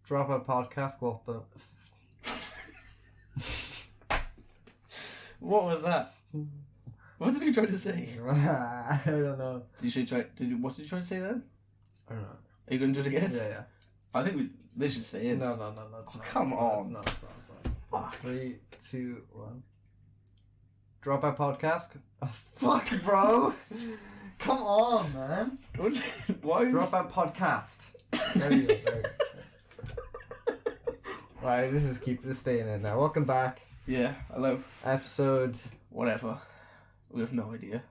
Dropout podcast. Well, What was that? What did you try to say? I don't know. What did you try to say then? I don't know. Are you going to do it again? Yeah. I think they should stay in. No. Come on. No. Fuck. 3, 2, 1. Dropout podcast. Oh, fuck, bro. Come on, man. Why? Dropout podcast. There you go. Right, this is staying in now. Welcome back. Yeah, hello. Episode. Whatever. We have no idea.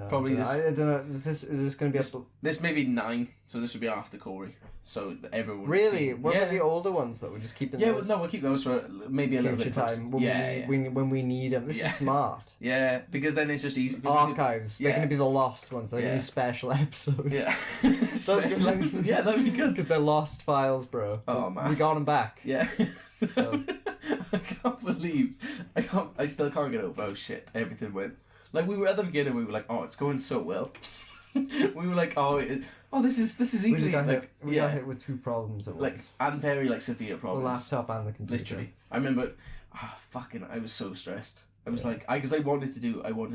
Probably this. I don't know. Is this going to be this may be 9, so this would be after Cory. So everyone. Really? What about the older ones though? We just keep them. Yeah, we'll keep those for maybe a little bit time when we need them. This is smart. Yeah, because then it's just easy. Archives. They're going to be the lost ones. They're going to be special episodes. Yeah. Special episodes. Yeah, that'd be good. Because they're lost files, bro. Oh man. We got them back. Yeah. So. I can't believe I still can't get over how shit everything went. Like we were at the beginning, we were like, oh, it's going so well. We were like, this is easy. We got hit with 2 problems at once. And very severe problems. The laptop and the computer. Literally, I remember. I was so stressed. I was because I wanted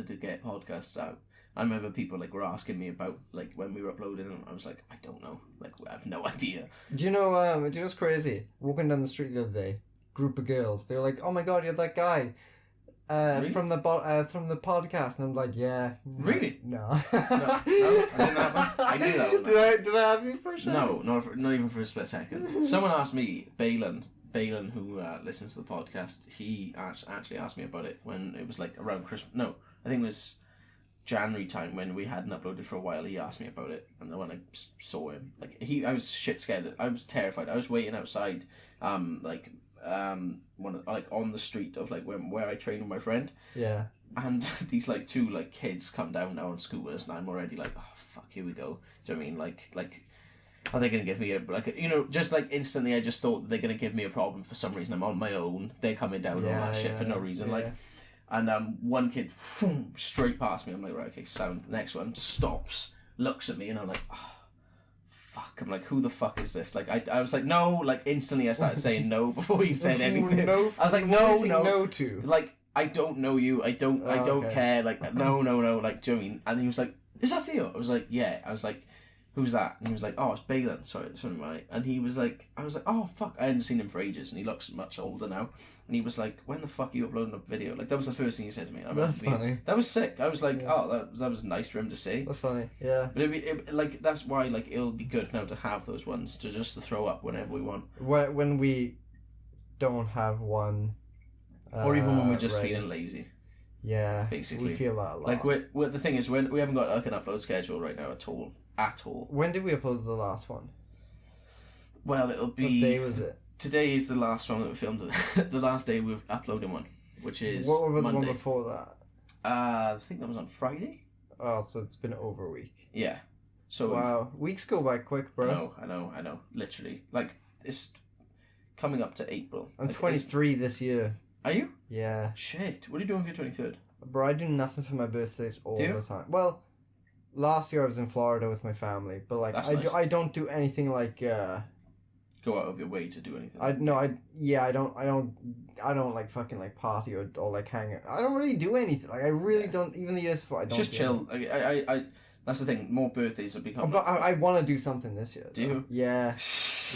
to get podcasts out. I remember people were asking me about when we were uploading, and I was like, I don't know, I have no idea. Do you know what's crazy? Walking down the street the other day, group of girls, they were like, oh my god, you're that guy. Really? From the podcast, and I'm like, yeah. Really? No. No, I didn't have one. I knew that one. Did I have you for a second? No, not even for a split second. Someone asked me, Balin, who listens to the podcast, he actually asked me about it when it was around Christmas. No, I think it was January time when we hadn't uploaded for a while. He asked me about it, and then when I saw him, I was shit scared. I was terrified. I was waiting outside, on the street of where I train with my friend. Yeah. And these 2 kids come down now on scooters, and I'm already oh fuck, here we go. Do you know what I mean? Are they gonna give me instantly I just thought they're gonna give me a problem for some reason. I'm on my own. They're coming down and all that shit for no reason. Yeah. And one kid straight past me. I'm like, right, okay, sound. Next one stops, looks at me, and I'm like, oh, fuck. I'm like, who the fuck is this? I was like, no. Instantly I started saying no before he said anything. No, I was like, no to. I don't know you. I don't care. No. Do you know what I mean? And he was like, is that THEO? I was like, yeah. I was like, who's that? And he was like, oh, it's Balin. Sorry, right. And he was like, I was like, oh fuck. I hadn't seen him for ages, and he looks much older now. And he was like, when the fuck are you uploading a video? That was the first thing he said to me. That's funny. That was sick. I was like, oh, that was nice for him to say. That's funny. Yeah. But that's why it'll be good now to have those ones to throw up whenever we want. When we don't have one. Or even when we're just feeling lazy. Yeah. Basically. We feel that a lot. We're the thing is, we haven't got an upload schedule right now at all. When did we upload the last one? Well, it'll be... What day was it? Today is the last one that we filmed. The last day we've uploaded one, which is What was Monday. The one before that? I think that was on Friday. Oh, so it's been over a week. Yeah. So wow, weeks go by quick, bro. I know. Literally. It's coming up to April. I'm 23 this year. Are you? Yeah. Shit. What are you doing for your 23rd? Bro, I do nothing for my birthdays all the time. Well, last year I was in Florida with my family, but I don't do anything go out of your way to do anything. I don't fucking party or hang out. I don't really do anything. I really don't. Even the years before, I don't. Just chill. I that's the thing. More birthdays have become. But I want to do something this year. Do you? Yeah.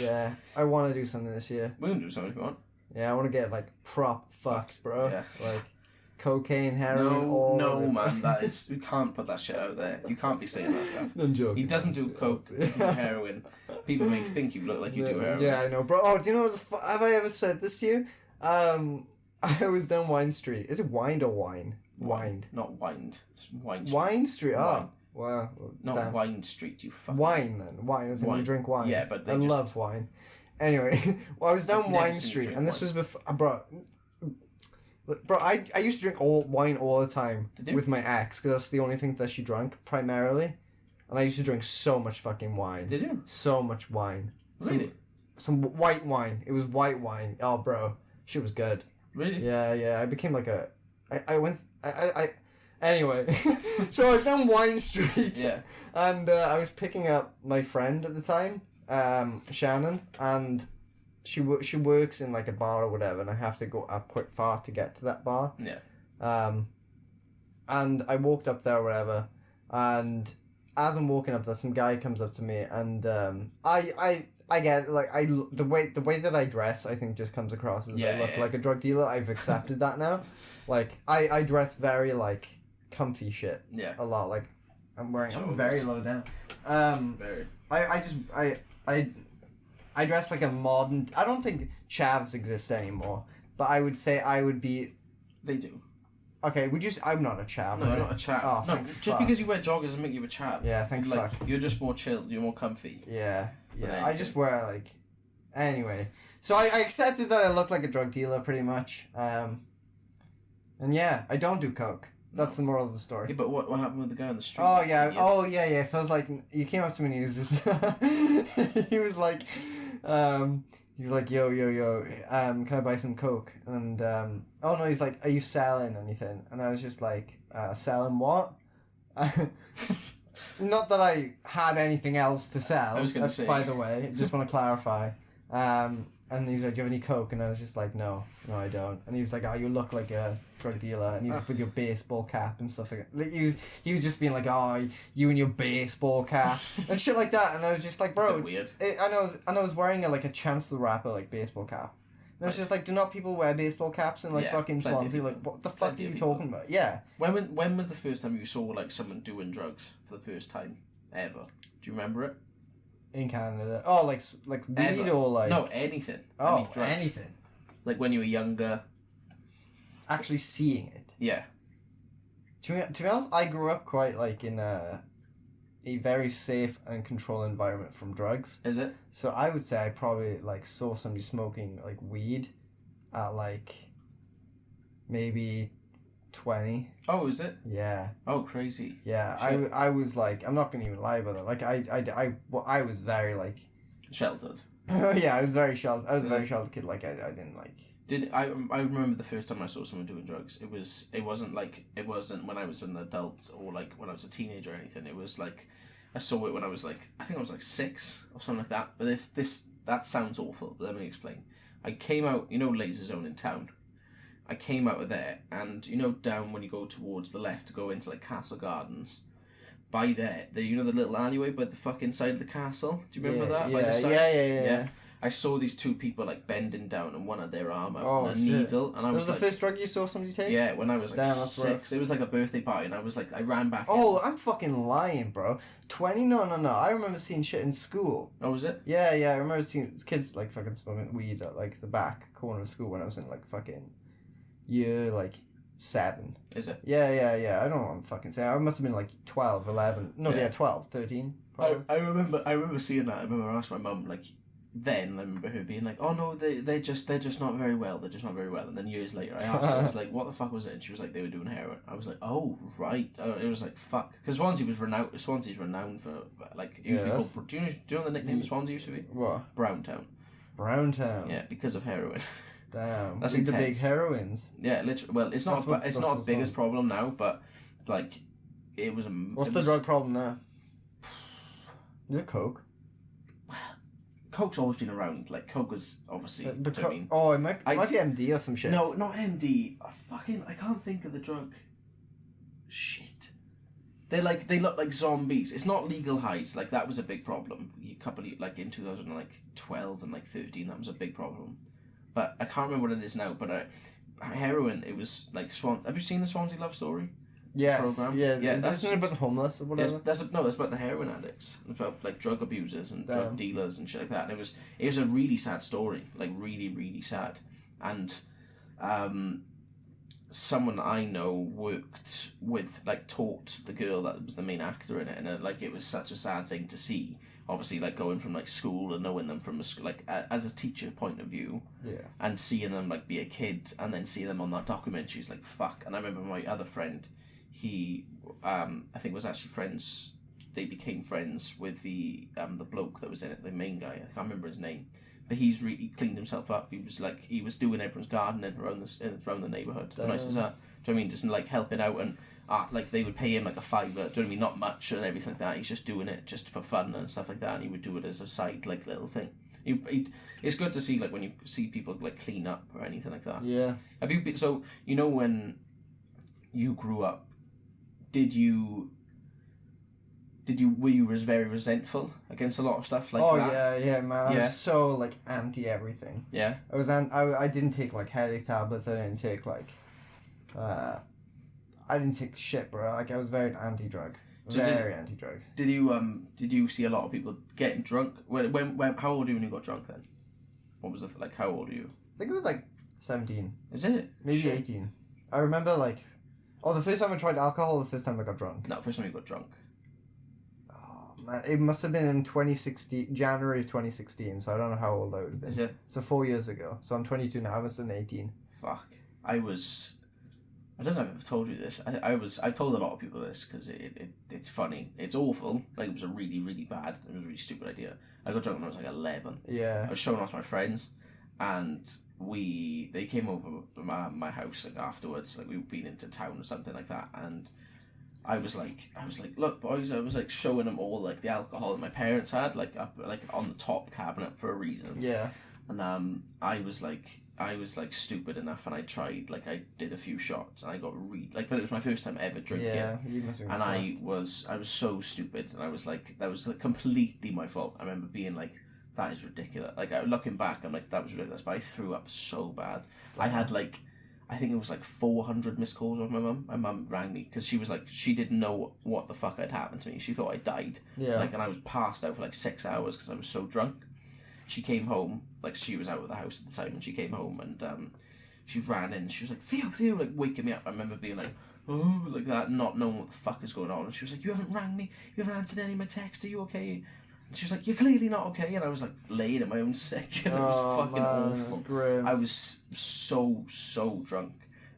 Yeah. I want to do something this year. We can do something if you want. Yeah, I want to get prop fucked, bro. Yeah. Cocaine, heroin, No, man, that is... You can't put that shit out there. You can't be saying that stuff. I'm joking. He doesn't do coke, he doesn't do heroin. People may think you look like you do heroin. Yeah, I know, bro. Oh, do you know have I ever said this to you? I was down Wine Street. Is it wined or wine? Wined. Not wined. It's Wine Street. Wine Street, oh. Wow. Not Wine Street, you fucking... Wine, then. Wine, as in you drink wine. Yeah, but I love wine. Anyway, I was down Wine Street, and this was before... Bro, I used to drink wine all the time with my ex, because that's the only thing that she drank, primarily. And I used to drink so much fucking wine. Did you? So much wine. Really? Some white wine. It was white wine. Oh, bro. Shit was good. Really? Yeah. I became Anyway. So I was down Wine Street. Yeah. And I was picking up my friend at the time, Shannon, and she works in like a bar or whatever, and I have to go up quite far to get to that bar. Yeah. And I walked up there or whatever, and as I'm walking up there, some guy comes up to me, and I get like the way that I dress, I think just comes across as I look like a drug dealer. I've accepted that now. Like I dress very like comfy shit. Yeah. A lot like I'm very low down. Very. I dress like a modern. I don't think chavs exist anymore, but I would say I would be. They do. Okay, I'm not a chav. No, right? you're not a chav. Oh, no, thank just fuck. because you wear joggers doesn't make you a chav. Yeah, thank like, fuck. You're just more chill. You're more comfy. Yeah. than I anything. just wear like. Anyway, so I accepted that I look like a drug dealer pretty much. And yeah, I don't do coke. That's the moral of the story. Yeah, but what happened with the guy on the street? Oh yeah. So I was like, you came up to me and he was just, he was like, yo, can I buy some coke? And oh no, he's like, are you selling anything? And I was just like, selling what? Not that I had anything else to sell. I was gonna say. By the way, just want to clarify. And he was like, do you have any coke? And I was just like, no, I don't. And he was like, oh, you look like a drug dealer. And he was with your baseball cap and stuff like that. Like, he was just being like, oh, you and your baseball cap and shit like that. And I was just like, bro, it's weird. I know. And I was wearing a Chance the Rapper like baseball cap. And I was just like, do not people wear baseball caps in like fucking Swansea? Like, what the fuck are you talking about? Yeah. When was the first time you saw like someone doing drugs for the first time ever? Do you remember it? In Canada. Oh, like weed Ever. or like... No, anything. Oh, Any drugs. anything. Like when you were younger. Actually seeing it. Yeah. To be honest, I grew up quite like in a very safe and controlled environment from drugs. Is it? So I would say I probably like saw somebody smoking like weed at like maybe 20. Oh, is it? Yeah. Oh, crazy. Yeah. Shit. I was like, I'm not gonna even lie about it. Like I was very like. Sheltered. Yeah, I was very sheltered. I was a Is very it? sheltered kid. Like I didn't like. I remember the first time I saw someone doing drugs. It wasn't when I was an adult or like when I was a teenager or anything. It was like I saw it when I was like, I think I was like 6 or something like that. But that sounds awful. But let me explain. I came out, Laser Zone in town. I came out of there, and down when you go towards the left to go into like Castle Gardens. By there, the little alleyway by the fucking side of the castle. Do you remember that? Yeah, By the side? yeah. I saw these two people like bending down and one had their arm out Oh, and a shit. needle, and I Was was the like, first drug you saw somebody take? yeah, when I was like Damn, that's 6. rough. It was like a birthday party, and I was like, I ran back. Oh, I'm fucking lying, bro. 20? No. I remember seeing shit in school. Oh, was it? Yeah. I remember seeing kids like fucking smoking weed at like the back corner of school when I was in like fucking year like 7. Is it? Yeah. I don't know what I'm fucking saying. I must have been like 12, 11. No, Yeah. 12, 13. Probably. I remember seeing that. I remember asking my mum like. Then I remember her being like, "Oh no, they're just not very well. They're just not very well." And then years later, I asked her, I was like, "What the fuck was it?" And she was like, "They were doing heroin." I was like, "Oh right." It was like fuck, because Swansea's renowned for like it used to be that's- called. Do you know what the nickname of Swansea used to be? What? Browntown. Browntown. Yeah, because of heroin. Damn. That's Big the big intense. heroines. Yeah, literally. Well, it's not That's what- it's that's not what's the biggest on. problem now, but like it was a. What's it the was- drug problem now? Is it coke? Coke's always been around. Like Coke was obviously. The do you know what I mean? Oh, it might be I'd MD or some shit. No, not MD. I can't think of the drug. Shit. They look like zombies. It's not legal highs. Like that was a big problem. Like in 2012 and like 13, that was a big problem. But I can't remember what it is now. But heroin. It was like Have you seen the Swansea Love Story? Yes. Program? Yeah. Yeah, Isn't it about the homeless or whatever? Yes, that's about the heroin addicts. It's about like drug abusers and drug Damn. dealers and shit like that. And it was a really sad story, like really really sad. And someone I know worked with taught the girl that was the main actor in it, and it was such a sad thing to see. Obviously, like going from like school and knowing them from as a teacher point of view, Yeah. and seeing them like be a kid, and then seeing them on that documentary is like fuck. And I remember my other friend. He, I think, was actually friends. They became friends with the bloke that was in it, the main guy. I can't remember his name, but he cleaned himself up. He was doing everyone's gardening around the neighborhood. Nice as that. Do you know what I mean? Just like helping out, and they would pay him like a $5. Do you know what I mean? Not much and everything like that. He's just doing it just for fun and stuff like that. And he would do it as a side like little thing. It's good to see like when you see people like clean up or anything like that. Yeah. Have you been so you know when you grew up? Were you very resentful against a lot of stuff like that? Yeah, man. I was so like anti everything. Yeah. I didn't take like headache tablets. I didn't take like I didn't take shit, bro. Like I was very anti-drug. Very anti-drug. Did you see a lot of people getting drunk? When how old were you when you got drunk then? What was how old are you? I think it was like 17. Is it? Maybe Shit. 18. I remember like the first time I tried alcohol, the first time I got drunk. No, first time you got drunk. Man, it must have been in 2016, January of 2016, so I don't know how old I would have been. Is it? So 4 years ago. So I'm 22 now, I must have been 18. Fuck. I don't know if I've ever told you this. I've told a lot of people this because it's funny. It's awful. Like, it was a really, really bad, it was a really stupid idea. I got drunk when I was like 11. Yeah. I was showing off to my friends, and they came over my house like afterwards, like we'd been into town or something like that, and I was like, look, boys, I was like showing them all like the alcohol that my parents had like up like on the top cabinet for a reason. Yeah. And I was like stupid enough, and I did a few shots, and I got but it was my first time ever drinking. Yeah, you must have been and I was so stupid, and I was like, that was like completely my fault. I remember being like, that is ridiculous. Like, looking back, I'm like, that was ridiculous, but I threw up so bad. I had like, I think it was like 400 missed calls of my mum. My mum rang me because she was like, she didn't know what the fuck had happened to me. She thought I died. Yeah. Like, and I was passed out for like 6 hours because I was so drunk. She came home, like she was out of the house at the time, and she came home and she ran in. She was like, Theo, like waking me up. I remember being like, oh, like that, not knowing what the fuck is going on. And she was like, you haven't rang me, you haven't answered any of my texts, are you okay? And she was like, you're clearly not okay. And I was like laying in my own sick, and it was fucking awful. It was grim. I was so drunk.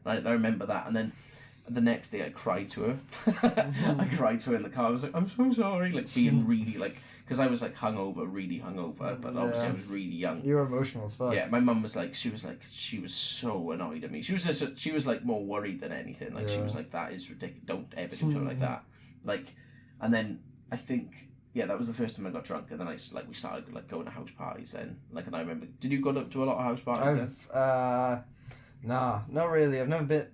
I remember that, and then the next day I cried to her. I cried to her in the car. I was like, I'm so sorry, like being really like, because I was like really hungover, but obviously I was really young. You were emotional as fuck. Yeah, my mum was like, she was so annoyed at me. She was like more worried than anything. Like, she was like, that is ridiculous. Don't ever do something like that. Like, and then I think, yeah, that was the first time I got drunk, and then we started like going to house parties then. Like, and I remember, did you go to a lot of house parties then? Nah, not really. I've never been.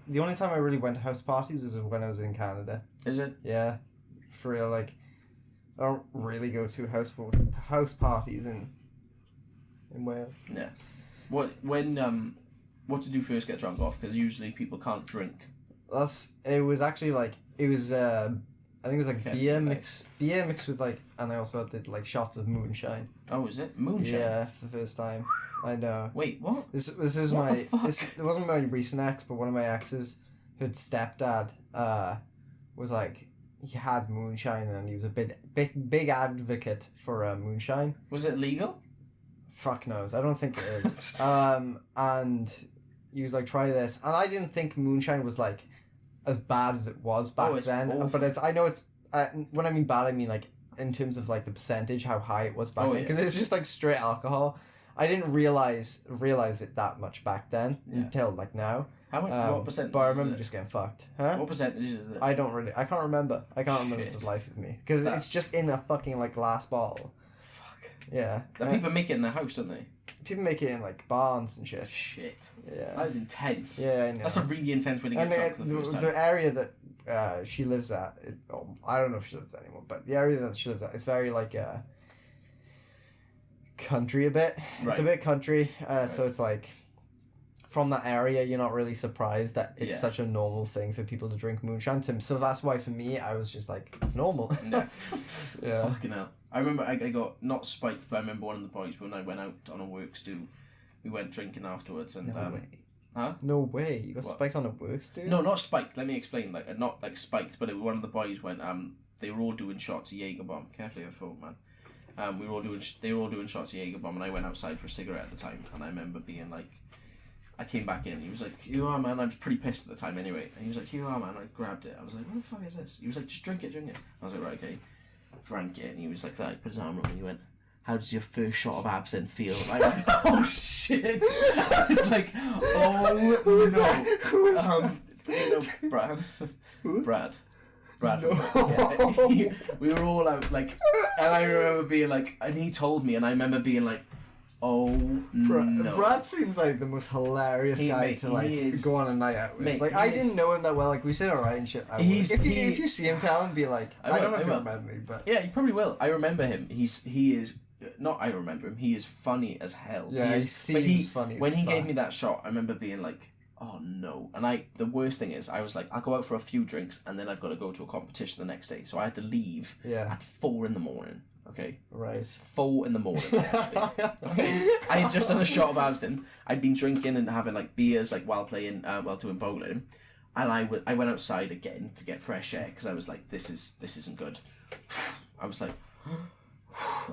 The only time I really went to house parties was when I was in Canada. Is it? Yeah, for real. Like, I don't really go to house parties in Wales. Yeah. What did you first get drunk off? Because usually people can't drink. It was actually like I think it was like Okay, beer nice. mixed with like, and I also did like shots of moonshine. Oh, is it moonshine? Yeah, for the first time. I know. Wait, what? This is What my the fuck? it wasn't my recent ex, but one of my exes, whose stepdad was like, he had moonshine, and he was a big advocate for moonshine. Was it legal? Fuck knows. I don't think it is. And he was like, try this, and I didn't think moonshine was like as bad as it was back then. Awful. But I know it's when I mean bad, I mean like in terms of like the percentage, how high it was back then, because it's just like straight alcohol. I didn't realize it that much back then until like now. How much? What percentage? But I remember just getting fucked. Huh? What percentage is it? I can't remember. I can't remember for the life of me, because it's just in a fucking like glass bottle. Fuck. Yeah. People make it in their house, don't they? People make it in like barns and shit. Shit. Yeah. That is intense. Yeah, I know. That's a really intense way to get drunk for the first time. The area that she lives at, I don't know if she lives anymore, but the area that she lives at, it's very like country a bit. Right. It's a bit country, Right. so it's like, from that area, you're not really surprised that it's such a normal thing for people to drink moonshine. So that's why for me, I was just like, it's normal. Yeah. Yeah. Fucking hell. I remember I got, not spiked, but I remember one of the boys, when I went out on a works do, we went drinking afterwards, and No way. Huh? No way. You got What? spiked on a works, dude? No, not spiked. Let me explain. Like, not like spiked, but one of the boys went. They were all doing shots of Jaeger bomb. Carefully, your phone, man. They were all doing shots of Jaeger bomb, and I went outside for a cigarette at the time. And I remember being like, I came back in. He was like, "You are, man." I was pretty pissed at the time, anyway. And he was like, "You are, man." I grabbed it. I was like, "What the fuck is this?" He was like, "Just drink it, drink it." I was like, "Right, okay." Drank it, and he was like, "That." He put his arm around me, and he went, "How does your first shot of absinthe feel?" And I went, "Oh shit!" I was like, "Oh Who was no." that? Who was that? You know, Brad. Who? Brad. Bradford. No. Yeah. We were all out, like, and I remember being like, and he told me, and I remember being like, oh no. Brad seems like the most hilarious guy to like go on a night out with. Like I didn't know him that well. Like we sit alright and shit. If you see him, tell him, be like, I don't know if you remember me, but yeah, you probably will. I remember him. He is not. I remember him. He is funny as hell. Yeah, he seems funny. When he gave me that shot, I remember being like, oh no. And the worst thing is, I was like, I'll go out for a few drinks and then I've got to go to a competition the next day. So I had to leave at 4 a.m. Okay. Right. 4 a.m. Okay. I had just done a shot of absinthe. I'd been drinking and having like beers like while doing bowling, and I went outside again to get fresh air because I was like, this isn't good. I was like,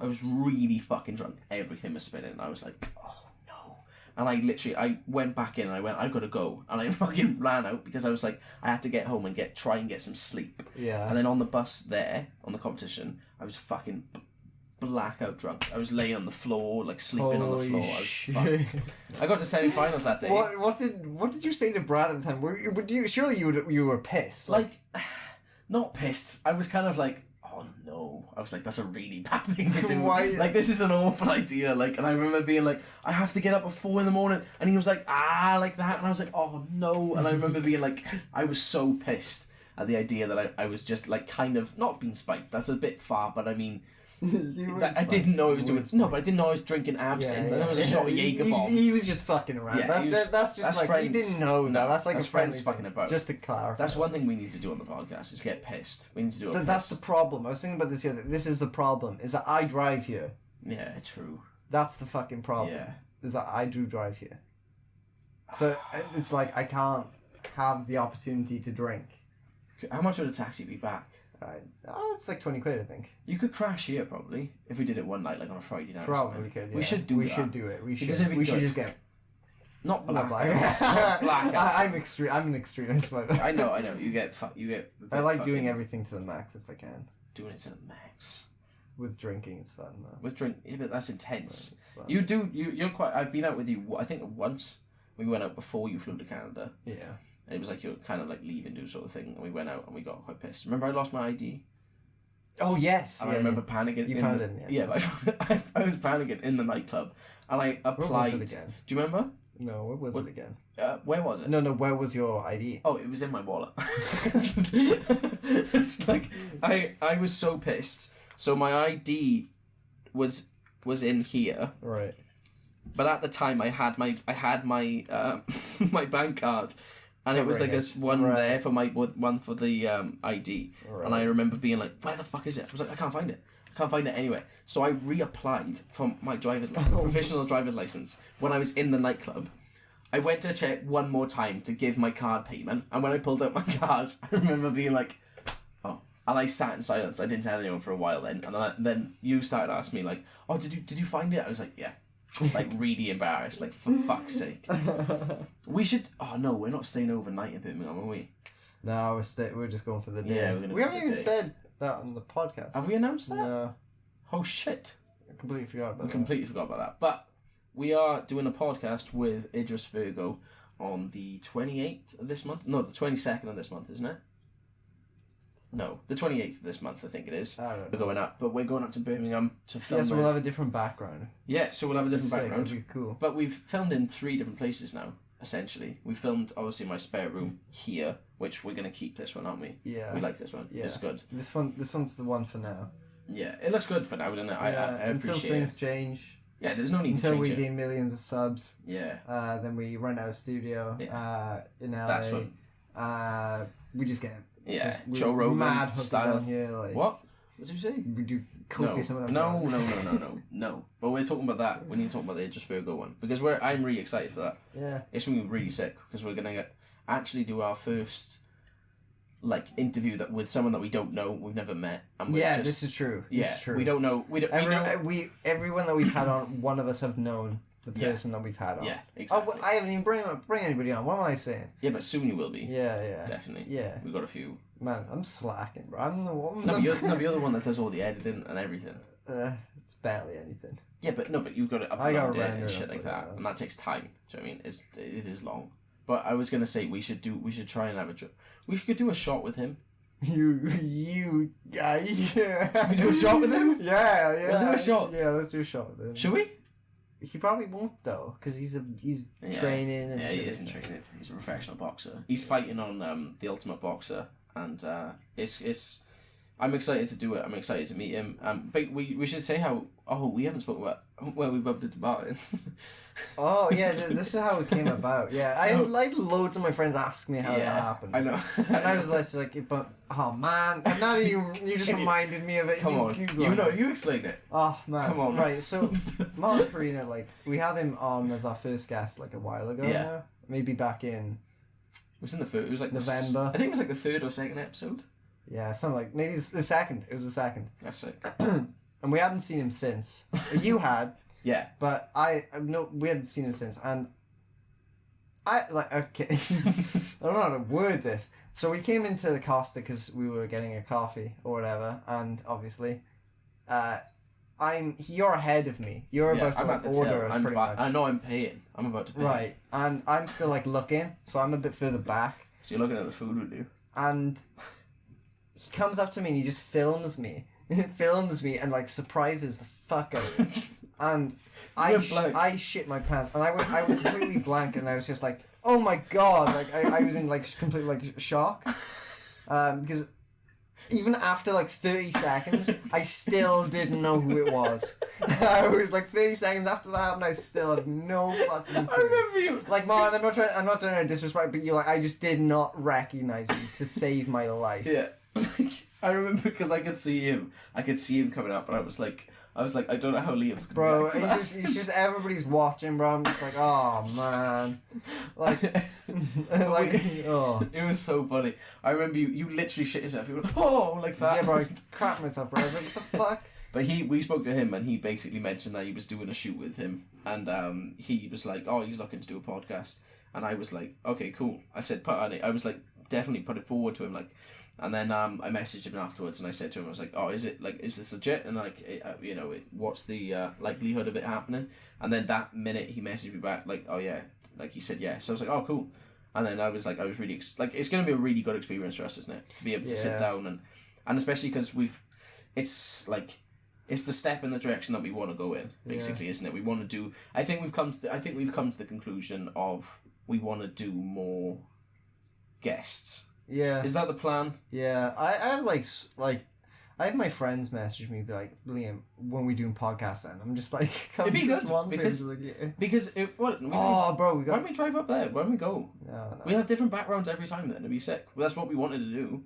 I was really fucking drunk. Everything was spinning. I was like, oh no. And I went back in and I went, I've got to go. And I fucking ran out because I was like, I had to get home and try and get some sleep. Yeah. And then on the bus there, on the competition, I was fucking blackout drunk. I was laying on the floor, like sleeping on the floor. I was fucked. I got to semi-finals that day. What did you say to Brad at the time? Surely you were pissed. Like, not pissed. I was kind of like, oh no. I was like, that's a really bad thing to do. Why? Like, this is an awful idea. Like, and I remember being like, I have to get up at 4 a.m. and he was like, like that, and I was like, oh no. And I remember being like, I was so pissed at the idea that I was just like kind of not being spiked. That's a bit far, but I mean, I didn't know I was doing. No, but I didn't know I was drinking absinthe. Yeah. There was a shot of Jaeger bomb. He was just fucking around. Yeah, that's like friends. He didn't know that. That's like a friends fucking about. Just to clarify. That's one thing we need to do on the podcast is get pissed. We need to do it. That's the problem. I was thinking about this here. This is the problem. Is that I drive here. Yeah, true. That's the fucking problem. Yeah. Is that I do drive here. So it's like I can't have the opportunity to drink. How much would a taxi be back? It's like 20 quid, I think. You could crash here probably if we did it one night, like on a Friday night. Probably could. Yeah. We should do it. We should just get not black. Not black. I'm extreme. I'm an extremist. I know. You get. I like doing everything to the max if I can. Doing it to the max. With drinking, it's fun though. With drink, yeah, but that's intense. You're quite. I've been out with you. I think once we went out before you flew to Canada. Yeah. And it was like you're kind of like leaving, do sort of thing, and we went out and we got quite pissed. Remember, I lost my ID. Oh yes. And I remember panicking. You found it in the end. Yeah, I was panicking in the nightclub, and I applied. Where was it again? Do you remember? No, where was it again? Where was it? No, where was your ID? Oh, it was in my wallet. Like I was so pissed. So my ID was in here. Right. But at the time, I had my my bank card. And it was like this one there for one for the ID. Right. And I remember being like, where the fuck is it? I was like, I can't find it anywhere. So I reapplied for my provisional driver's license when I was in the nightclub. I went to check one more time to give my card payment, and when I pulled out my card, I remember being like, oh. And I sat in silence. I didn't tell anyone for a while then. And then you started asking me like, oh, did you find it? I was like, yeah. Like really embarrassed, like for fuck's sake. We should. Oh no, we're not staying overnight in Birmingham, are we? No, we're just going for the day. Yeah, we haven't even said that on the podcast. Have we announced that? No. Oh shit! I completely forgot about that. Completely forgot about that. But we are doing a podcast with Idris Virgo on the 28th of this month. No, the 22nd of this month, isn't it? No, the 28th of this month, I think it is. I don't know. We're going up, but we're going up to Birmingham to film. Yeah, so we'll have a different background. Yeah, so we'll have a different background. That'd be cool. But we've filmed in 3 different places now, essentially. We filmed, obviously, my spare room here, which we're going to keep this one, aren't we? Yeah. We like this one. Yeah. It's good. This one's the one for now. Yeah, it looks good for now, doesn't it? I appreciate until things change. Yeah, there's no need to change it. Until we gain millions of subs. Yeah. Then we rent out a studio in LA. That's what... we just get... Yeah, Joe Rogan mad style. On here, like, what did you say? We do copious of them. No. But we're talking about that. We need to talk about the Idris Virgo one because I'm really excited for that. Yeah, it's gonna be really sick because we're gonna actually do our first like interview with someone that we don't know, we've never met. And this is true. Yeah, this is true. We don't know. Everyone that we've had on, one of us have known the person that we've had on. Yeah, exactly. I haven't even bring anybody on. What am I saying? Yeah, but soon you will be. Yeah. Definitely. Yeah. We've got a few. Man, I'm slacking, bro. I'm the one. No, you're the one that does all the editing and everything. It's barely anything. Yeah, but you've got to upload it and shit like that, and that takes time. Do you know what I mean? It is long. But I was gonna say we should try and have we could do a shot with him. You guy. Should we do a shot with him? Yeah. We'll do a shot. Yeah, let's do a shot with him. Should we? He probably won't though, because he's training and he isn't training. He's a professional boxer. He's fighting on The Ultimate Boxer, and it's. I'm excited to do it. I'm excited to meet him. But we should say how. Oh, we haven't spoken about where we bumped into Martin. Oh yeah, this is how it came about. Yeah, I had like loads of my friends ask me how that happened. I know. And I was like, but oh man, and now that you just reminded me of it. Come on, you explain it. Oh man, come on. Right, so Marvin Kurina, like we had him on as our first guest like a while ago. Yeah. Now. Maybe back in. It was in the third. It was like November. I think it was like the third or second episode. Yeah, something like maybe the second. It was the second. That's it. And we hadn't seen him since. You had. Yeah. But we hadn't seen him since, and I like okay. I don't know how to word this. So we came into the Costa because we were getting a coffee or whatever, and obviously, you're ahead of me. You're about to like order us pretty much. I know I'm paying. I'm about to pay. Right, and I'm still like looking, so I'm a bit further back. So you're looking at the food with you. And he comes up to me and he just films me. Films me and like surprises the fuck out of me. And I shit my pants, and I was completely blank, and I was just like, oh my god, like I was in like complete like shock, because even after like 30 seconds, I still didn't know who it was. I was like 30 seconds after that happened, I still had no fucking clue. I remember you. Like, man, I'm not trying to disrespect, but you like I just did not recognize you to save my life. Yeah. I remember because I could see him coming up, and I was like, I don't know how Liam's gonna bro, react to that. it's just everybody's watching, bro. I'm just like, oh man, like, oh. It was so funny. I remember you literally shit yourself. You were like, oh, like that. Yeah, bro, I crap myself, bro. I was like, what the fuck? But we spoke to him, and he basically mentioned that he was doing a shoot with him, and he was like, oh, he's looking to do a podcast, and I was like, okay, cool. I said, I was like, definitely put it forward to him, like. And then I messaged him afterwards, and I said to him, I was like, oh, is this legit? And like, what's the likelihood of it happening? And then that minute he messaged me back, like, oh yeah, like he said yes. So I was like, oh cool. And then I was really it's gonna be a really good experience for us, isn't it? To be able to sit down and especially because it's the step in the direction that we want to go in, basically, isn't it? We want to do. I think we've come to the conclusion of we want to do more guests. Yeah. Is that the plan? Yeah. I have I have my friends message me, be like, Liam, when we doing podcasts then? I'm just like, come It'd be this good, one. because bro, we got... Why don't we drive up there? Why don't we go? No. We have different backgrounds every time then. It'd be sick. Well, that's what we wanted to do.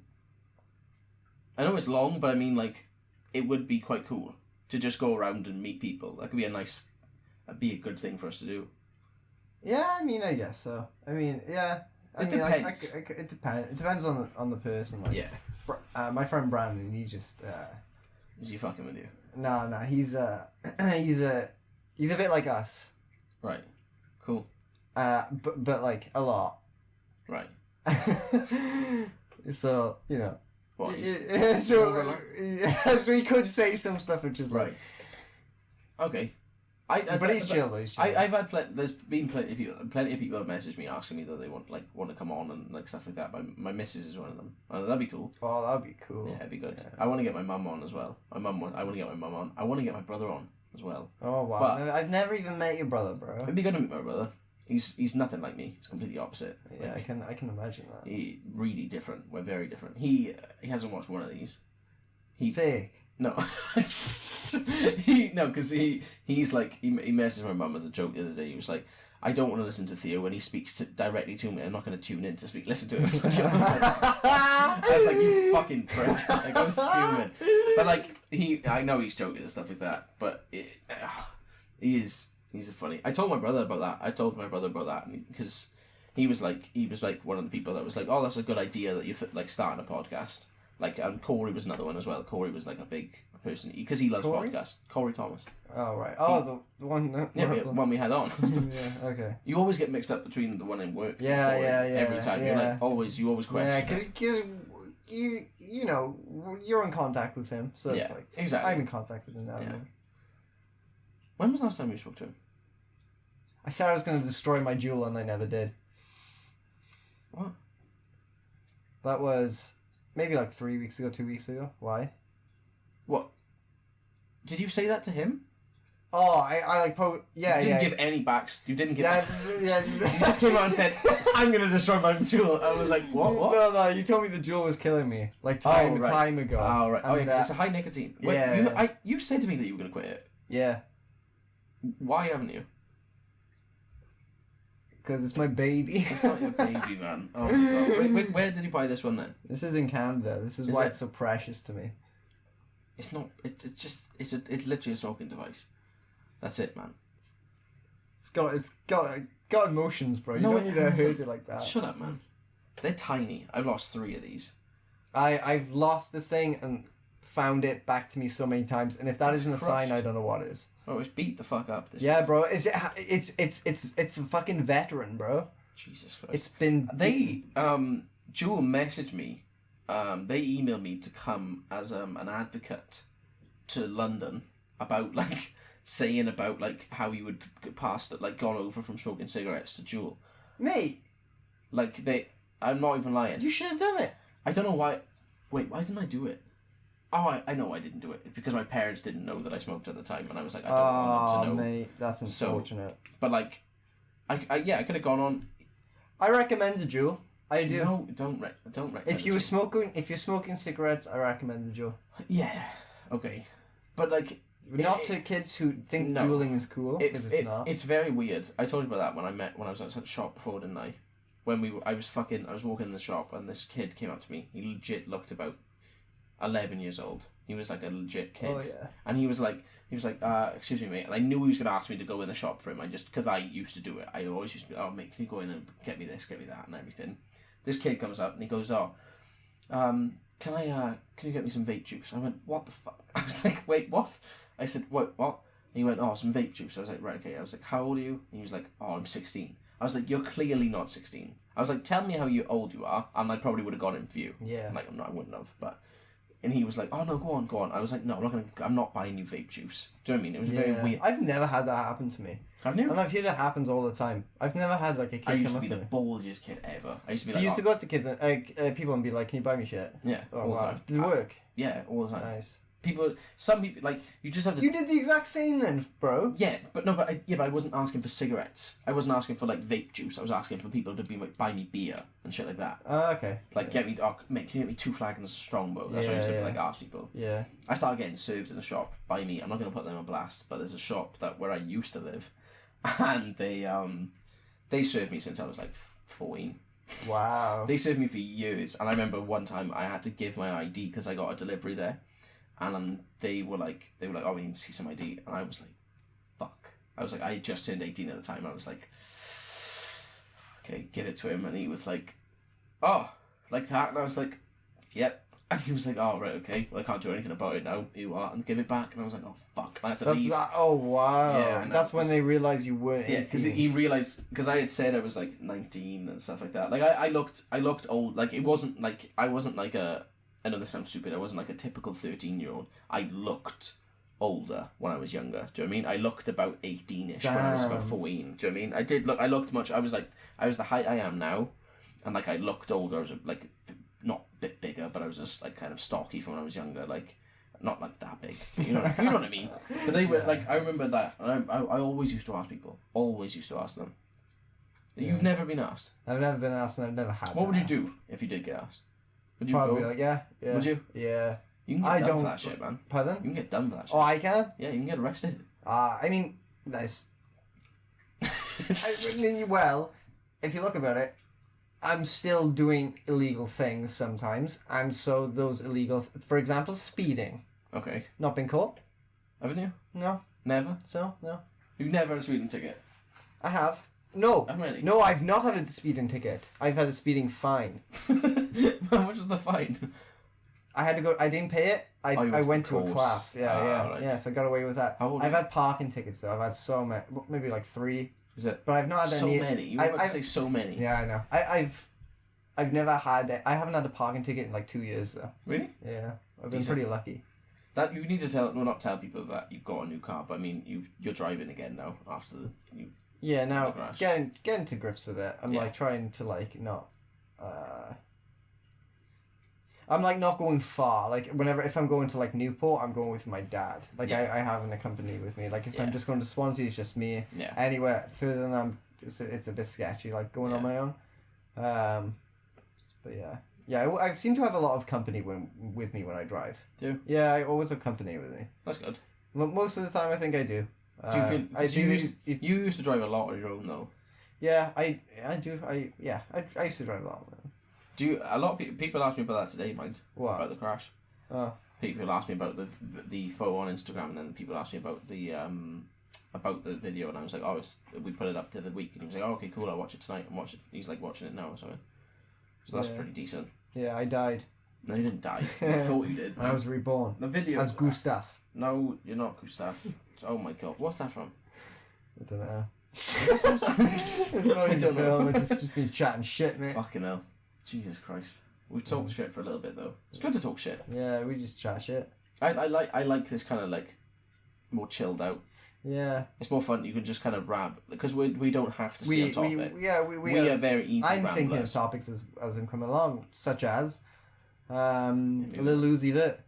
I know it's long, but I mean, like, it would be quite cool to just go around and meet people. That could be that'd be a good thing for us to do. Yeah, I mean, I guess so. I mean, yeah. It depends. It depends. It depends on the person. Like, yeah. My friend Brandon, he just. Is he fucking with you? No, he's he's a bit like us. Right. Cool. But like a lot. Right. So you know. What? So he could say some stuff which is like. Right. Okay. But he's chill though. I've had there's been plenty of people that message me asking me that they want to come on and like stuff like that. My missus is one of them. That'd be cool. Oh, that'd be cool. Yeah, it'd be good. Yeah. I want to get my mum on as well. I want to get my mum on. I want to get my brother on as well. Oh wow! But I've never even met your brother, bro. It'd be good to meet my brother. He's nothing like me. He's completely opposite. Yeah, I can imagine that. He really different. We're very different. He hasn't watched one of these. Fake. No, because he's like he messaged my mum as a joke the other day. He was like, I don't want to listen to Theo when he speaks directly to me. I'm not going to tune in to listen to him. I was like, you fucking prick. Like, I was fuming. But like I know he's joking and stuff like that. But he's a funny. I told my brother about that. Because he was like one of the people that was like, oh, that's a good idea that you're like starting a podcast. Like, Cory was another one as well. Cory was like a big person because he loves podcasts. Cory Thomas. Oh right. Oh, the one. One we had on. Yeah. Okay. You always get mixed up between the one in work. Yeah. Every time you're like you always question. Yeah, because you know you're in contact with him, so it's like exactly. I'm in contact with him now. Yeah. When was the last time you spoke to him? I said I was going to destroy my jewel, and I never did. What? That was maybe like 3 weeks ago, 2 weeks ago. Why? What? Did you say that to him? Oh, I like yeah, You didn't give any backs. You didn't give. Yeah. You just came out and said, "I'm gonna destroy my jewel." I was like, "What? What?" No. You told me the jewel was killing me like time ago. Oh right. Oh yeah, because it's a high nicotine. Wait, yeah. You said to me that you were gonna quit it. Yeah. Why haven't you? Because it's my baby. It's not your baby, man. Oh my god. Wait, where did you buy this one then? This is in Canada. This is why it's so precious to me. It's not. It's literally a smoking device. That's it, man. It's got emotions, bro. You don't need to hurt it like that. Shut up, man. They're tiny. I've lost 3 of these. I've lost this thing and found it back to me so many times, and if that isn't a sign, I don't know what is. Oh, it's beat the fuck up. Bro. It's a fucking veteran, bro. Jesus Christ. It's been Jewel messaged me. They emailed me to come as an advocate to London about like saying about like how he would pass like gone over from smoking cigarettes to Jewel. Mate. Like I'm not even lying. You should have done it. I don't know why. Wait, why didn't I do it? Oh, I know I didn't do it because my parents didn't know that I smoked at the time, and I was like, I don't want them to know. Mate, that's unfortunate. So, but like, I could have gone on. I recommend the Jewel. I do. No, don't recommend. If you're smoking cigarettes, I recommend the Jewel. Yeah, okay, but like, not to kids who think juuling is cool, because it's not. It's very weird. I told you about that when I was outside the shop before, didn't I? When I was walking in the shop and this kid came up to me. He legit looked about 11 years old. He was like a legit kid. Oh yeah. And he was like, excuse me, mate. And I knew he was gonna ask me to go in the shop for him. Because I used to do it. I always used to be, oh mate, can you go in and get me this, get me that, and everything. This kid comes up and he goes, can you get me some vape juice? I went, what the fuck? I was like, wait, what? I said, what? And he went, oh, some vape juice. I was like, right, okay. I was like, how old are you? And he was like, oh, I'm 16. I was like, you're clearly not 16. I was like, tell me how old you are, and I probably would have got him for you. Yeah. Like, I wouldn't have, but... And he was like, oh, no, go on. I was like, no, I'm not buying you vape juice. Do you know what I mean? It was very weird. I've never had that happen to me. Haven't you? And I've heard it happens all the time. I've never had, like, a kid come up to me. I used to be the ballsiest kid ever. I used to be like... You used to go up to kids and people and be like, can you buy me shit? Yeah, all the time. Did it work? Yeah, all the time. Nice. Some people, like, you just have to... You did the exact same then, bro. Yeah, but I wasn't asking for cigarettes. I wasn't asking for, like, vape juice. I was asking for people to be like, buy me beer and shit like that. Oh, okay. Like, mate, can you get me 2 flagons of Strongbow? That's what I used to, like, ask people. Yeah. I started getting served in the shop by me. I'm not going to put them on blast, but there's a shop where I used to live, and they served me since I was, like, 14. Wow. They served me for years, and I remember one time I had to give my ID because I got a delivery there. And they were like, oh, we need to see some ID. And I was like, fuck. I was like, I had just turned 18 at the time. I was like, okay, give it to him. And he was like, oh, like that. And I was like, yep. And he was like, oh, right, okay. Well, I can't do anything about it now. You are. And give it back. And I was like, oh, fuck. I had to leave. Oh, wow. Yeah, that's when they realised you weren't 18. Yeah, because he realised, because I had said I was like 19 and stuff like that. Like, I looked old. Like, it wasn't like, I wasn't like I know this sounds stupid, I wasn't like a typical 13-year-old. I looked older when I was younger. Do you know what I mean? I looked about 18-ish when I was about 14. Do you know what I mean? I looked much, I was the height I am now, and like I looked older. I was like, not a bit bigger, but I was just like kind of stocky from when I was younger, like, not like that big. You know what I mean? But they were, like, I remember that, and I always used to ask people, them. Yeah. You've never been asked? I've never been asked, and I've never had What would you do if you did get asked? Would you Probably go? Like, yeah. Would you? Yeah. You can get done for that shit, man. Pardon? You can get done for that shit. Oh, I can? Yeah, you can get arrested. I mean, nice. Well, if you look about it, I'm still doing illegal things sometimes, and so those illegal... for example, speeding. Okay. Not been caught. Haven't you? No. Never? So, no. You've never had a speeding ticket? I have. No. Oh, really? No, I've not had a speeding ticket. I've had a speeding fine. How much was the fine? I had to go... I didn't pay it. I went to a class. Yeah. Right. Yeah, so I got away with that. How old I've had parking tickets, though. I've had so many. Maybe like 3. Is it? But I've not had so any... many? You were about to say so many. Yeah, I know. I've never had... I haven't had a parking ticket in like 2 years, though. Really? Yeah. I've been pretty lucky. That you need to not tell people that you've got a new car, but I mean you're driving again now after Yeah, now getting to grips with it. I'm like trying to like not I'm like not going far. Like if I'm going to like Newport, I'm going with my dad. Like I have an accompany with me. Like if I'm just going to Swansea, it's just me. Yeah. Anywhere further than it's a bit sketchy. Like going on my own. But yeah. I seem to have a lot of company with me when I drive. Do you? Yeah, I always have company with me. That's good. Most of the time, I think I do. Do you feel? You used to drive a lot on your own though. Yeah, I do. I used to drive a lot. Do you? A lot of people ask me about that today, mind. What? About the crash. Oh. People ask me about the photo on Instagram, and then people ask me about the video, and I was like, oh, we put it up the other week, and he was like, oh, okay, cool, I'll watch it tonight, and watch it. He's like watching it now or something. So that's pretty decent. Yeah, I died. No, you didn't die. You thought you did. I was reborn. The video. As Gustav. No, you're not Gustav. Oh my god, what's that from? I don't know. It's not even film, it's just me chatting shit, mate. Fucking hell. Jesus Christ. We talked shit for a little bit though. It's good to talk shit. Yeah, we just chat shit. I like this kind of like more chilled out. Yeah. It's more fun. You can just kind of rab because we don't have to stay on topic. We are very easy. I'm ramblers. thinking of topics as I'm coming along, such as Lil Uzi Vert.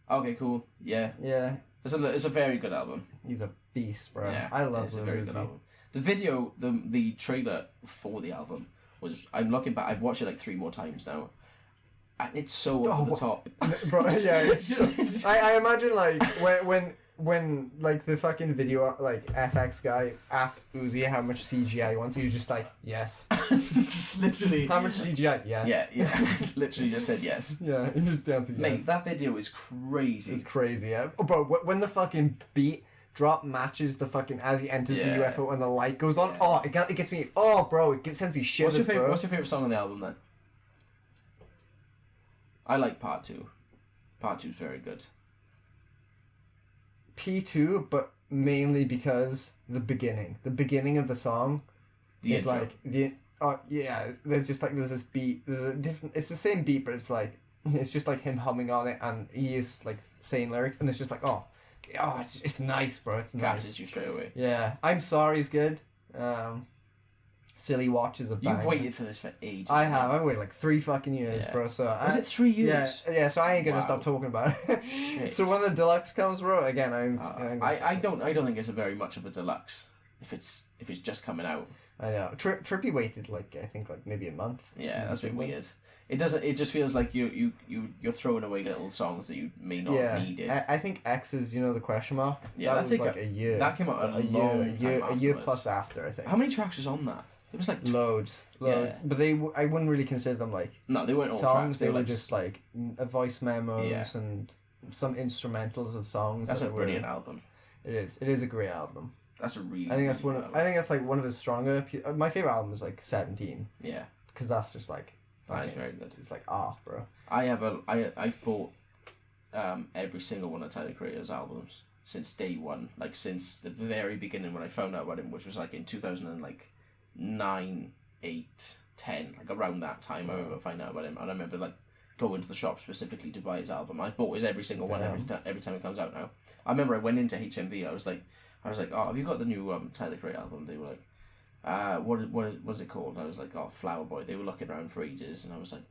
Okay, cool. Yeah. Yeah. It's a very good album. He's a beast, bro. Yeah, I love it's Lil a very Uzi. good album. The video, the trailer for the album was. I'm looking back. I've watched it like 3 more times now, and it's so over the top. Bro, yeah, it's so, I imagine like when like the fucking video like FX guy asked Uzi how much CGI he wants, he was just like, yes. Just literally. How much CGI? Yes. Yeah. Literally just said yes. Yeah, he just answered yes. Mate, that video is crazy. It's crazy, yeah. Oh, bro, when the fucking beat drop matches the fucking as he enters the UFO and the light goes on, it gets me. Oh, bro, it sends me shivers. What's your favorite song on the album then? I like Part 2. Part 2 is very good. P2, but mainly because the beginning of the song is intro. like there's this beat, it's the same beat, but it's just like him humming on it, and he is like saying lyrics, and it's just like it's nice, bro. It's nice. Catches you straight away. Yeah, I'm Sorry is good. Silly Watch is a banger. You've waited for this for ages. I have. I've waited like 3 fucking years, bro. So was it 3 years? Yeah. So I ain't gonna stop talking about it. Shit. So when the deluxe comes, bro, again, I don't think it's a very much of a deluxe if it's just coming out. I know. Trippy waited I think maybe a month. Yeah, that's a bit weird. It doesn't. It just feels like you're throwing away little songs that you may not have needed. I think X is the question mark. Yeah, that was like a year. That came out a year plus after, I think. How many tracks was on that? It was like loads. Yeah. But I wouldn't really consider them no, they weren't all songs. tracks. They were just voice memos Yeah. and some instrumentals of songs. That's a brilliant album. It is. It is a great album. That's a really. I think that's one of his stronger. My favorite album is 17. Yeah. Because that's just that is very good. It's art, bro. I've bought every single one of Tyler Creator's albums since day one, since the very beginning when I found out about him, which was in 2009, 8, 10, around that time. I remember finding out about him, and I remember going to the shop specifically to buy his album. I bought his every single one every time it comes out now. I remember I went into HMV. I was like, oh, have you got the new Tyler Creator album? They were like, what's it called? And I was like, oh, Flower Boy. They were looking around for ages, and I was like,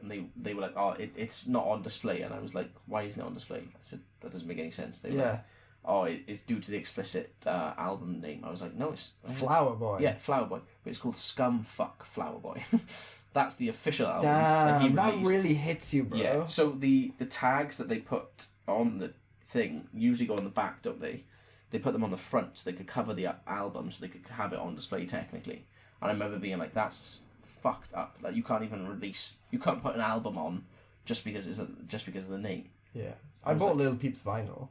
and they were like, oh, it's not on display, and I was like, why isn't it on display? I said, that doesn't make any sense. They were like, oh, it's due to the explicit album name. I was like, no, it's Flower Boy. Yeah, Flower Boy, but it's called Scumfuck Flower Boy. That's the official album. Damn, that really hits you, bro. Yeah. So the tags that they put on the thing usually go on the back, don't they? They put them on the front so they could cover the album, so they could have it on display technically. And I remember being like, that's fucked up. You can't even you can't put an album on just because of the name. Yeah, I bought Lil Peep's vinyl.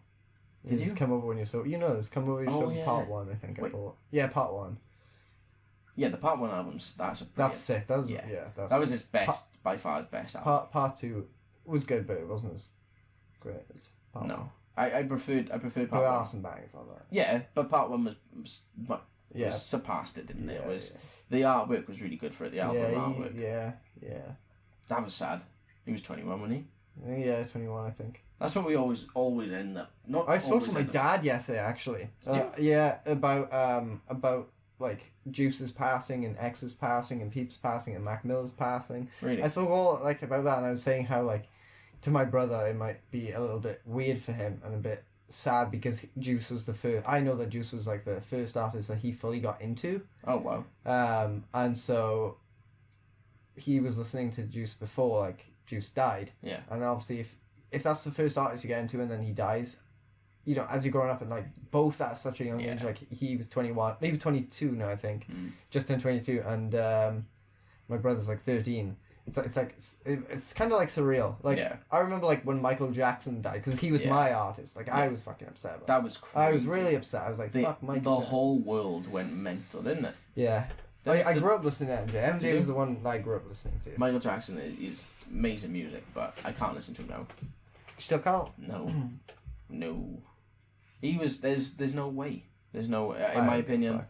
Did you? Come over when you saw? This come over when you saw part 1. I think I bought. Yeah, part 1. Yeah, the part 1 albums. That's sick. That was that was his best by far his best album. Part 2 was good, but it wasn't as great as part 1. I preferred part 1. There are some bangs on that. Yeah, but part 1 was surpassed it, didn't it? It was the artwork was really good for it. The album artwork. Yeah. That was sad. He was 21, wasn't he? Yeah, 21, I think. That's what we always end up. I spoke to my dad yesterday, actually. About Juice's passing and X's passing and Peep's passing and Mac Miller's passing. Really? I spoke all about that, and I was saying how to my brother, it might be a little bit weird for him and a bit sad because Juice was the first. I know that Juice was like the first artist that he fully got into. Oh wow. And so he was listening to Juice before like Juice died. Yeah. And obviously, if that's the first artist you get into and then he dies, you know, as you're growing up and like both at such a young age, like he was 21, he was 22 now I think, just turned 22, and my brother's like 13. It's kind of like surreal. Like I remember like when Michael Jackson died because he was my artist. Like I was fucking upset about that. Was crazy. I was really upset. I was like, fuck Michael. The whole world went mental, didn't it? Yeah. I grew up listening to MJ. MJ was the one that I grew up listening to. Michael Jackson is amazing music, but I can't listen to him now. You still can't? No. He was. There's no way. There's no. In my opinion,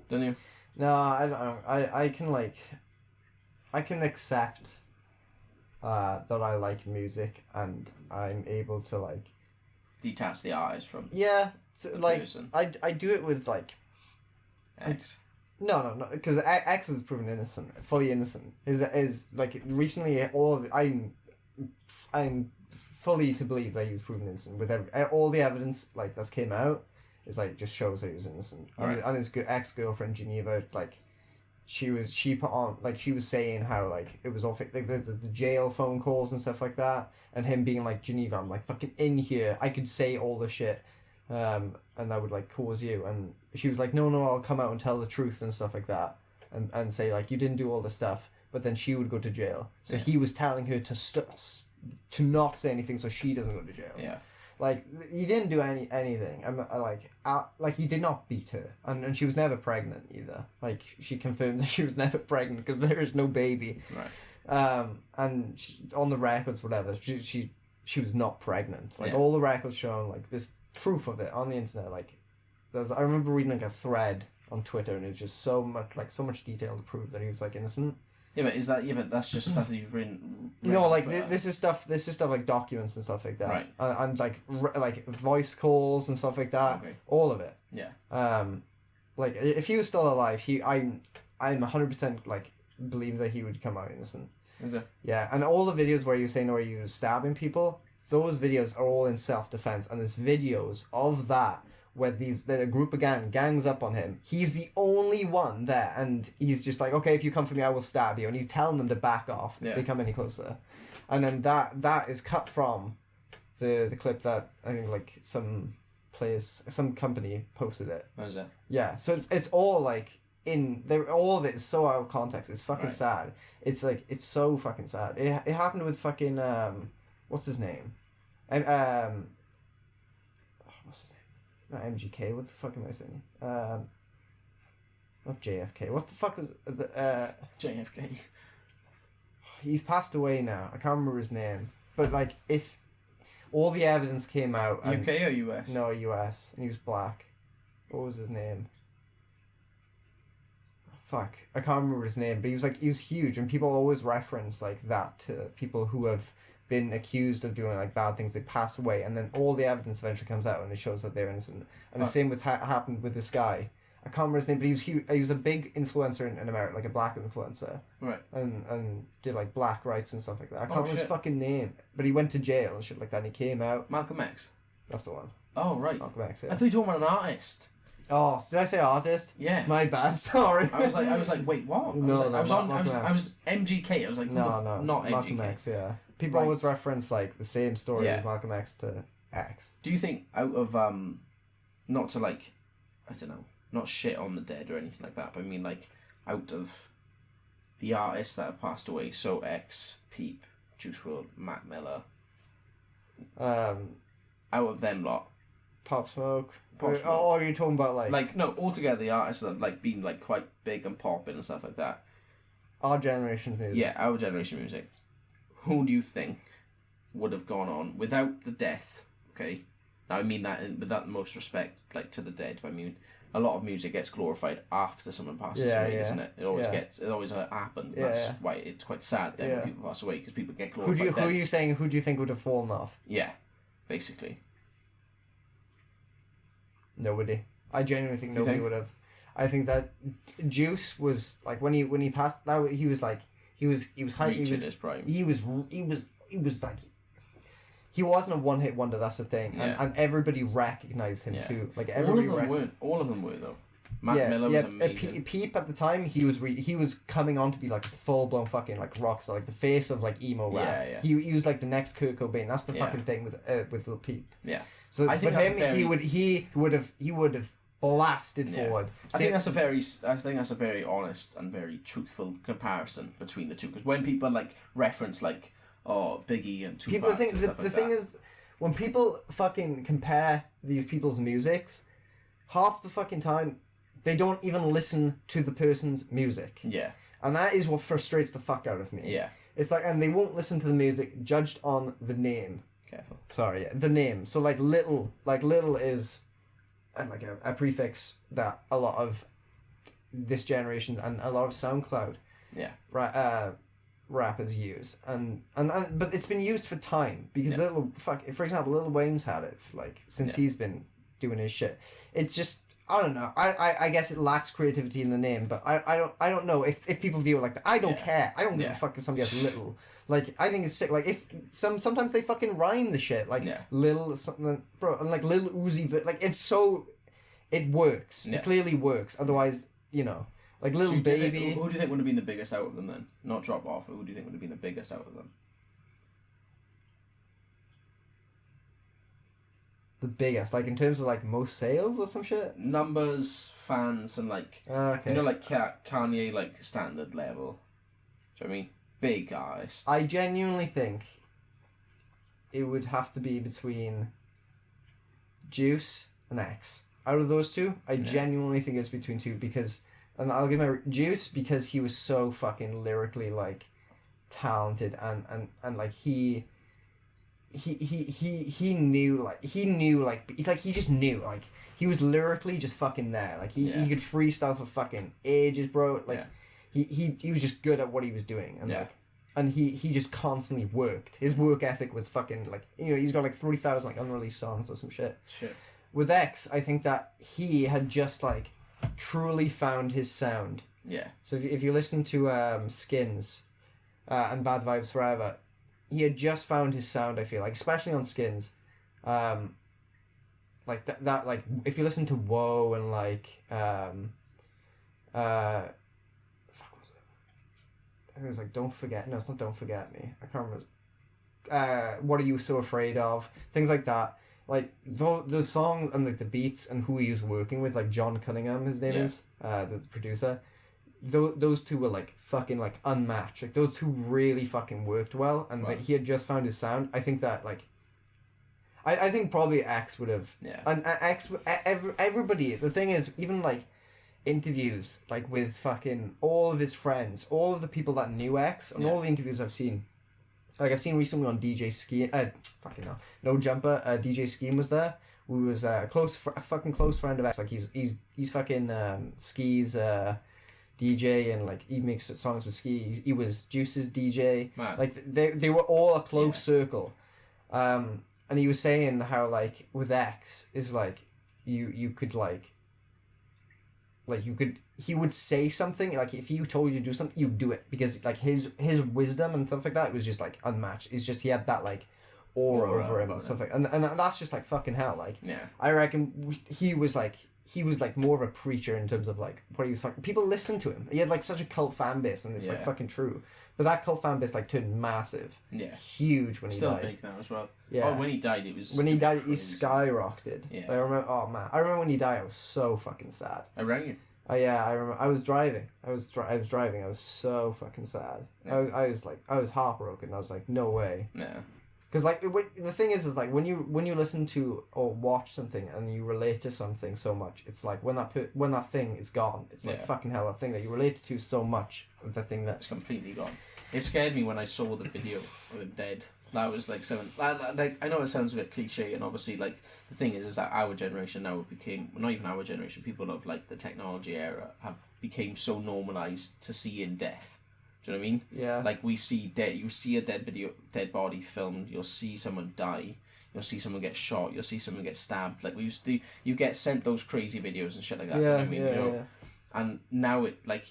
don't you? No, I don't know. I can accept that I like music and I'm able to like detach the artist from the like person. I do it with like X. No, because X is proven innocent, fully innocent. Is like recently all of it, I'm fully to believe that he was proven innocent with all the evidence like that's came out is like just shows that he was innocent. Right. And his ex-girlfriend Geneva, like she was saying how like it was all fake, like the jail phone calls and stuff like that, and him being like, Geneva, I'm like fucking in here, I could say all the shit, and that would like cause you, and she was like, no, I'll come out and tell the truth and stuff like that, and say like, you didn't do all this stuff, but then she would go to jail, so he was telling her to not say anything so she doesn't go to jail. Yeah. Like, he didn't do anything. Like, he did not beat her. And she was never pregnant either. Like, she confirmed that she was never pregnant because there is no baby. Right. And on the records, whatever, she was not pregnant. Like, all the records showing, like, there's proof of it on the internet. Like, I remember reading, like, a thread on Twitter and it was just so much detail to prove that he was, like, innocent. Yeah, but that's just stuff that you've written. No, like this is stuff like documents and stuff like that. Right. And like voice calls and stuff like that. Okay. All of it. Yeah. Like if he was still alive, I'm 100% like believe that he would come out innocent. Is it? Yeah, and all the videos where you're saying where he was stabbing people, those videos are all in self-defense, and there's videos of that where the group of gangs up on him. He's the only one there, and he's just like, okay, if you come for me, I will stab you, and he's telling them to back off if they come any closer. And then that is cut from the clip that I think like some company posted it. What is that? Yeah, so it's all like all of it is so out of context. It's fucking sad. It's like it's so fucking sad. It happened with fucking what's his name, and what's his name? Not MGK. What the fuck am I saying? Not JFK. What the fuck was the JFK? He's passed away now. I can't remember his name. But like, if all the evidence came out, and, UK or US? No, US, and he was black. What was his name? Fuck, I can't remember his name. But he was huge, and people always reference like that to people who have been accused of doing like bad things. They pass away, and then all the evidence eventually comes out and it shows that they're innocent. And the same with happened with this guy. I can't remember his name, but he was huge. He was a big influencer in America, like a black influencer, right? And did like black rights and stuff like that. I can't remember his fucking name, but he went to jail and shit like that. And he came out. Malcolm X. That's the one. Oh right. Malcolm X. Yeah. I thought you were talking about an artist. Oh, did I say artist? Yeah. My bad. Sorry. I was like, wait, what? I was MGK. I was like, not Malcolm MGK. X. Yeah. People always reference like the same story with Malcolm X to X. Do you think out of not to like, I don't know, not shit on the dead or anything like that, but I mean like out of the artists that have passed away, so X, Peep, Juice WRLD, Mac Miller, out of them lot, Pop Smoke. Or are you talking about like no, altogether the artists that have like been like quite big and popping and stuff like that. Our generation's music. Yeah, our generation music. Who do you think would have gone on without the death? Okay, now I mean that with that most respect, like to the dead. But I mean, a lot of music gets glorified after someone passes away, isn't it? It always happens. Yeah, that's why it's quite sad then when people pass away because people get glorified. Who are you saying? Who do you think would have fallen off? Yeah, basically. Nobody. I genuinely think nobody would have. I think that Juice was like when he passed. That he was like he was high. Reaching his prime. He was like he wasn't a one-hit wonder. That's the thing, and everybody recognized him too. Like everybody. All of them were though. Mac Miller was amazing. Peep at the time, he was coming on to be like a full-blown fucking like rock star, like the face of like emo rap. Yeah. He was like the next Kurt Cobain. That's the fucking thing with Lil Peep. Yeah. So with him, he would have blasted forward. I think that's a very honest and very truthful comparison between the two. Because when people like reference like Biggie and Tupac, people think the thing is when people fucking compare these people's musics, half the fucking time they don't even listen to the person's music. Yeah. And that is what frustrates the fuck out of me. Yeah. It's like, and they won't listen to the music judged on the name. Careful. Sorry, the name. So like little is like a prefix that a lot of this generation and a lot of SoundCloud rappers use, and but it's been used for time because for example, Lil Wayne's had it since he's been doing his shit. It's just, I don't know. I guess it lacks creativity in the name, but I don't know if people view it like that. I don't care. I don't give a fuck if somebody has little. Like, I think it's sick. Like, if sometimes they fucking rhyme the shit. Like, Lil something, bro, and like Lil Uzi, like, it's so, it works. It clearly works. Otherwise, like Lil Baby. Who do you think would have been the biggest out of them then? Not Drop Off. Who do you think would have been the biggest out of them? The biggest, like in terms of like most sales or some shit? Numbers, fans, and like, like Kanye, like standard level. Do you know what I mean? Big artists. I genuinely think it would have to be between Juice and X. Out of those two, I genuinely think it's between two because, and I'll give my Juice because he was so fucking lyrically like talented and like he knew like he just knew like he was lyrically just fucking there, like he could freestyle for fucking ages, bro. Like he was just good at what he was doing, and and he just constantly worked. His work ethic was fucking like, he's got like 3,000 like unreleased songs or some shit. With X, I think that he had just like truly found his sound. So if you listen to Skins and Bad Vibes Forever, he had just found his sound, I feel like, especially on Skins. Like that like if you listen to Whoa and like fuck was it? I think it was like Don't Forget. No, it's not Don't Forget Me. I can't remember. What Are You So Afraid Of? Things like that. Like the songs and like the beats and who he was working with, like John Cunningham, his name is the producer. Those two were like fucking like unmatched. Like those two really fucking worked well, and like he had just found his sound. I think that like, I think probably X would have. And X, everybody. The thing is, even like interviews like with fucking all of his friends, all of the people that knew X, and all the interviews I've seen. Like I've seen recently on DJ Ski, No Jumper. DJ Scheme was there. Who was a fucking close friend of X. Like he's fucking Ski's DJ, and like he makes songs with Ski. He was Juice's DJ. Man. Like they were all a close circle, and he was saying how like with X is like you could like you could, he would say something like if he told you to do something, you do it because like his wisdom and stuff like that was just like unmatched. It's just he had that like aura over him and stuff like, and that's just like fucking hell. Like I reckon he was like more of a preacher in terms of like what he was fucking, people listened to him. He had like such a cult fan base, and it's like fucking true. But that cult fan base like turned massive, huge when he died. Still big now as well. Yeah. Oh, when he died, he skyrocketed. Yeah. I remember. Oh man, I remember when he died. I was so fucking sad. I rang you. Oh yeah, I remember. I was driving. I was driving. I was so fucking sad. Yeah. I was heartbroken. I was like, no way. Yeah. Because like the thing is like when you listen to or watch something and you relate to something so much, it's like when that thing is gone, it's like fucking hell, that thing that you related to so much, the thing that's completely gone. It scared me when I saw the video of him dead. That was like I know it sounds a bit cliche, and obviously like the thing is that our generation now became, well, not even our generation, people of like the technology era became so normalized to seeing death. Do you know what I mean? Yeah. Like you see a dead body filmed, you'll see someone die, you'll see someone get shot, you'll see someone get stabbed. Like you get sent those crazy videos and shit like that. Yeah, you know what I mean? Yeah. And now it like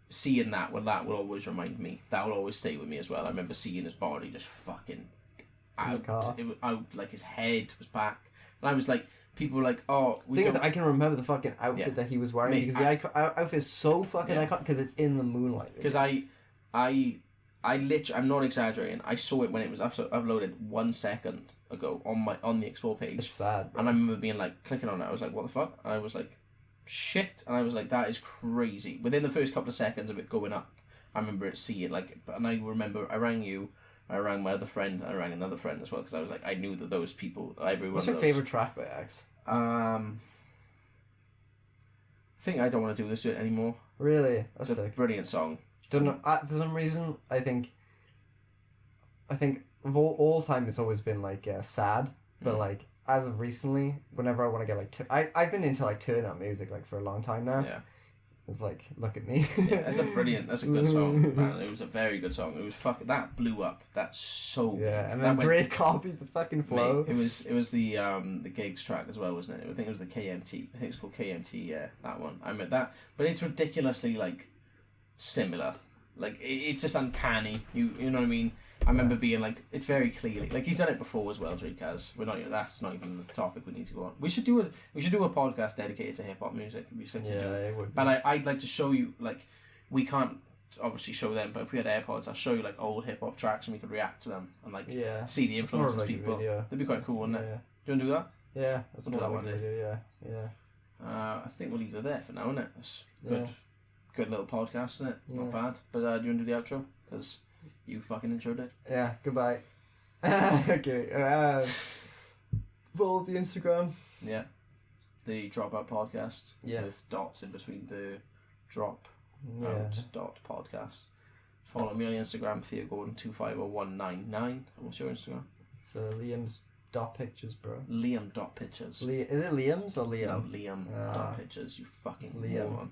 seeing that will always remind me. That will always stay with me as well. I remember seeing his body just fucking out, like his head was back, and I was like, people were like, oh. The thing is, I can remember the fucking outfit that he was wearing, because the outfit is so fucking iconic because it's in the moonlight. Because I literally, I'm not exaggerating, I saw it when it was uploaded 1 second ago on the Explore page. It's sad, bro. And I remember being like, clicking on it, I was like, what the fuck? And I was like, shit. And I was like, that is crazy. Within the first couple of seconds of it going up, I remember it seeing, like, and I remember I rang you, I rang my other friend, I rang another friend as well, because I was like, I knew that those people, everyone. What's your favourite track by X? I think I Don't Want to Do This anymore. Really? That's it's a sick. Brilliant song. Don't know, for some reason, I think of all time it's always been like sad, but like as of recently, whenever I want to get like I've been into like turn up music like for a long time now. Yeah. It's like, look at me. That's a good song, man. It was a very good song. It was that blew up. That's so big. And then Drake copied the fucking flow. Mate, it was the gigs track as well, wasn't it? I think it was the KMT. I think it's called KMT. Yeah, that one. I meant that, but it's ridiculously like similar. Like it's just uncanny. You know what I mean? I remember being like, it's very clearly like he's done it before as well. Drake has. That's not even the topic we need to go on. We should do a podcast dedicated to hip hop music. It would. But I'd like to show you, like, we can't obviously show them, but if we had AirPods, I'll show you like old hip hop tracks and we could react to them and like see the influences like people. That'd be quite cool, wouldn't it? Yeah. Do you want to do that? Yeah, that's we'll do that one day. Yeah. I think we'll leave it there for now, isn't it? It's good little podcast, isn't it? Not bad. But do you want to do the outro? Because you fucking enjoyed it. Yeah, goodbye. Okay. Follow the Instagram. Yeah. The Dropout podcast. Yeah. With dots in between the drop out dot podcast. Follow me on Instagram, THEO Gordon 250199. What's your Instagram? It's Liam's dot pictures, bro. Liam dot pictures. Is it Liam's or Liam? No, Liam dot pictures, you fucking moron.